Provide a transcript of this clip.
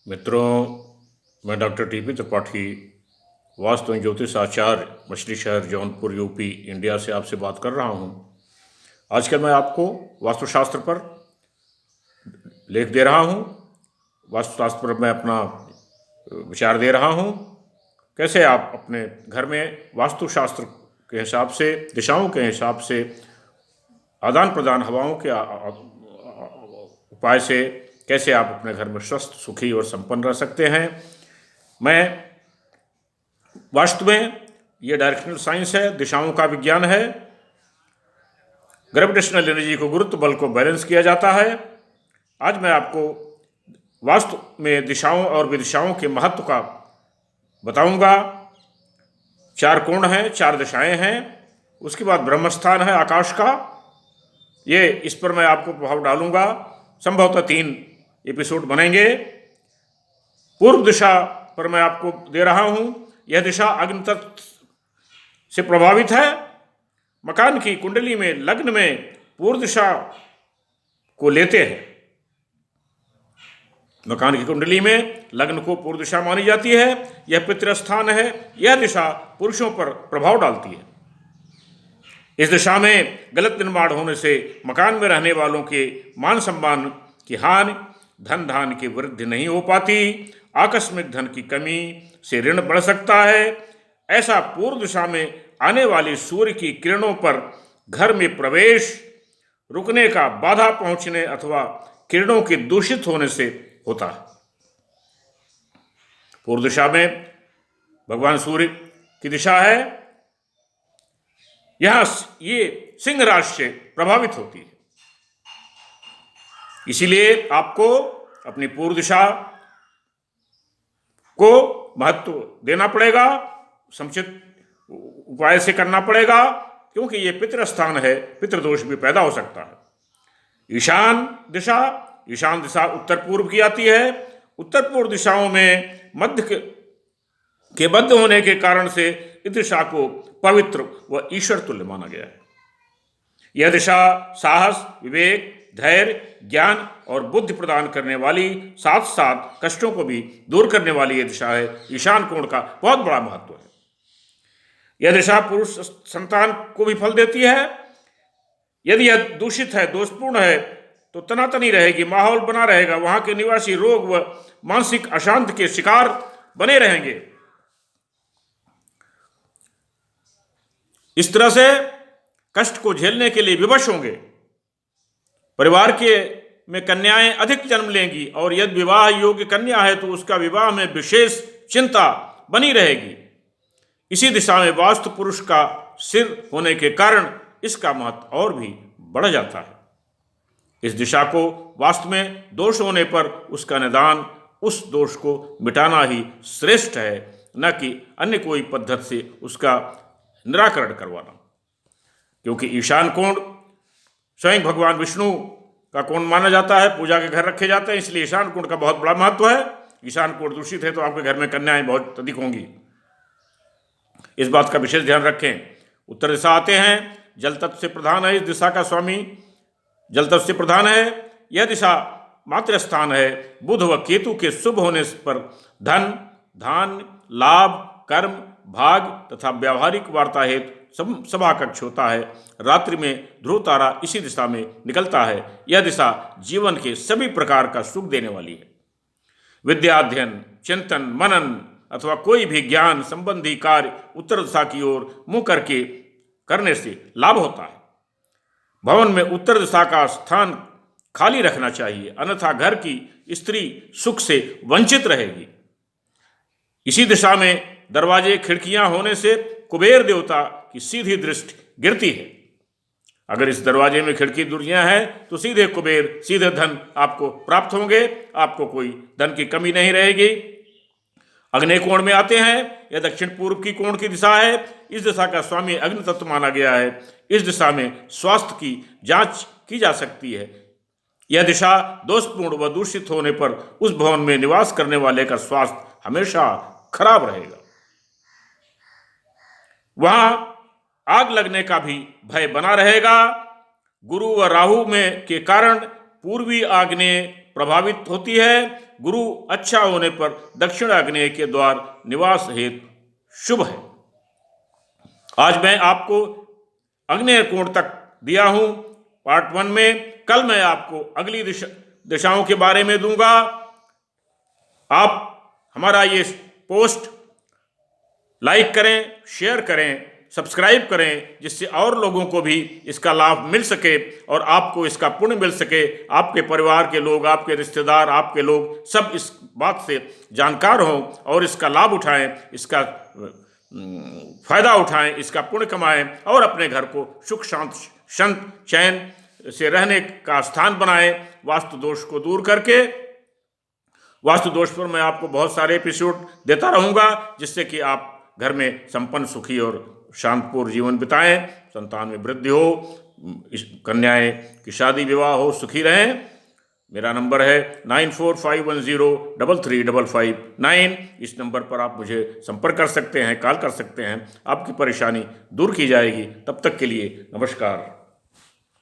मित्रों, मैं doctor TP Tripathi, vastu एवं ज्योतिष आचार्य, मछली शहर, जौनपुर, यूपी, इंडिया से आपसे बात कर रहा हूँ। आजकल मैं आपको वास्तुशास्त्र पर लेख दे रहा हूँ। वास्तुशास्त्र पर मैं अपना विचार दे रहा हूँ। कैसे आप अपने घर में वास्तुशास्त्र के हिसाब से, दिशाओं के हिसाब से, आदान प्रदान हवाओं के उपाय से कैसे आप अपने घर में स्वस्थ, सुखी और संपन्न रह सकते हैं। मैं वास्तु में ये डायरेक्शनल साइंस है, दिशाओं का विज्ञान है। ग्रेविटेशनल एनर्जी को, गुरुत्व बल को बैलेंस किया जाता है। आज मैं आपको वास्तु में दिशाओं और विदिशाओं के महत्व का बताऊंगा। 4 कोण हैं, 4 दिशाएं हैं। उसके बाद ब्रह्मस्थान है आकाश का, ये इस पर मैं आपको प्रभाव डालूंगा। संभवतः 3 एपिसोड बनेंगे। पूर्व दिशा पर मैं आपको दे रहा हूं। यह दिशा अग्नि तत्व से प्रभावित है। मकान की कुंडली में, लग्न में पूर्व दिशा को लेते हैं। मकान की कुंडली में लग्न को पूर्व दिशा मानी जाती है। यह पितृस्थान है। यह दिशा पुरुषों पर प्रभाव डालती है। इस दिशा में गलत निर्माण होने से मकान में रहने वालों के मान सम्मान की हानि, धन धान की वृद्धि नहीं हो पाती, आकस्मिक धन की कमी से ऋण बढ़ सकता है। ऐसा पूर्व दिशा में आने वाली सूर्य की किरणों पर घर में प्रवेश रुकने का, बाधा पहुंचने अथवा किरणों के दूषित होने से होता है। पूर्व दिशा में भगवान सूर्य की दिशा है। यहां ये सिंह राशि से प्रभावित होती है। इसीलिए आपको अपनी पूर्व दिशा को महत्व देना पड़ेगा, समुचित उपाय से करना पड़ेगा, क्योंकि ये पितृस्थान है, पितृदोष भी पैदा हो सकता है। ईशान दिशा उत्तर पूर्व की आती है। उत्तर पूर्व दिशाओं में मध्य के बद्ध होने के कारण से इस दिशा को पवित्र व ईश्वर तुल्य माना गया है। यह दिशा साहस, विवेक, धैर्य, ज्ञान और बुद्धि प्रदान करने वाली, साथ साथ कष्टों को भी दूर करने वाली यह दिशा है। ईशान कोण का बहुत बड़ा महत्व है। यह दिशा पुरुष संतान को भी फल देती है। यदि यह दूषित है, दोषपूर्ण है, तो तनातनी रहेगी, माहौल बना रहेगा, वहां के निवासी रोग व मानसिक अशांति के शिकार बने रहेंगे। इस तरह से कष्ट को झेलने के लिए विवश होंगे। परिवार के में कन्याएं अधिक जन्म लेंगी, और यदि विवाह योग्य कन्या है तो उसका विवाह में विशेष चिंता बनी रहेगी। इसी दिशा में वास्तु पुरुष का सिर होने के कारण इसका महत्व और भी बढ़ जाता है। इस दिशा को वास्तु में दोष होने पर उसका निदान, उस दोष को मिटाना ही श्रेष्ठ है, न कि अन्य कोई पद्धति से उसका निराकरण करवाना। क्योंकि ईशान कोण स्वयं भगवान विष्णु का कोण माना जाता है, पूजा के घर रखे जाते हैं, इसलिए ईशान कोण का बहुत बड़ा महत्व है। ईशान कोण दूषित है तो आपके घर में कन्याएं बहुत अधिक होंगी। इस बात का विशेष ध्यान रखें। उत्तर दिशा आते हैं। जल तत्व से प्रधान है। इस दिशा का स्वामी जल तत्व से प्रधान है। यह दिशा मातृ स्थान है। बुध व केतु के शुभ होने पर धन, धान्य, लाभ, कर्म, भाग तथा व्यावहारिक वार्ता हेतु सभा कक्ष होता है। रात्रि में ध्रुव तारा इसी दिशा में निकलता है। यह दिशा जीवन के सभी प्रकार का सुख देने वाली है। विद्या अध्ययन, चिंतन, मनन अथवा कोई भी ज्ञान संबंधी कार्य उत्तर दिशा की ओर मुंह करके करने से लाभ होता है। भवन में उत्तर दिशा का स्थान खाली रखना चाहिए, अन्यथा घर की स्त्री सुख से वंचित रहेगी। इसी दिशा में दरवाजे, खिड़कियां होने से कुबेर देवता की सीधी दृष्टि गिरती है। अगर इस दरवाजे में खिड़की दुर्जियां हैं तो सीधे कुबेर, सीधे धन आपको प्राप्त होंगे। आपको कोई धन की कमी नहीं रहेगी। अग्नि कोण में आते हैं। यह दक्षिण पूर्व की कोण की दिशा है। इस दिशा का स्वामी अग्नि तत्व माना गया है। इस दिशा में स्वास्थ्य की जांच की जा सकती है। यह दिशा दोषपूर्ण व दूषित होने पर उस भवन में निवास करने वाले का स्वास्थ्य हमेशा खराब रहेगा। वहां आग लगने का भी भय बना रहेगा। गुरु व राहु में के कारण पूर्वी आग्नेय प्रभावित होती है। गुरु अच्छा होने पर दक्षिण आग्नेय के द्वार निवास हेतु शुभ है। आज मैं आपको आग्नेय कोण तक दिया हूं पार्ट 1 में। कल मैं आपको अगली दिशाओं के बारे में दूंगा। आप हमारा ये पोस्ट लाइक करें, शेयर करें, सब्सक्राइब करें, जिससे और लोगों को भी इसका लाभ मिल सके और आपको इसका पुण्य मिल सके। आपके परिवार के लोग, आपके रिश्तेदार, आपके लोग सब इस बात से जानकार हों और इसका लाभ उठाएं, इसका फायदा उठाएं, इसका पुण्य कमाएं और अपने घर को सुख शांत चैन से रहने का स्थान बनाएं, वास्तु दोष को दूर करके। वास्तु दोष पर मैं आपको बहुत सारे एपिसोड देता रहूँगा, जिससे कि आप घर में संपन्न, सुखी और शांतिपूर्ण जीवन बिताएं, संतान में वृद्धि हो, कन्याएं की शादी विवाह हो, सुखी रहें। मेरा नंबर है 9451033559। इस नंबर पर आप मुझे संपर्क कर सकते हैं, कॉल कर सकते हैं। आपकी परेशानी दूर की जाएगी। तब तक के लिए नमस्कार।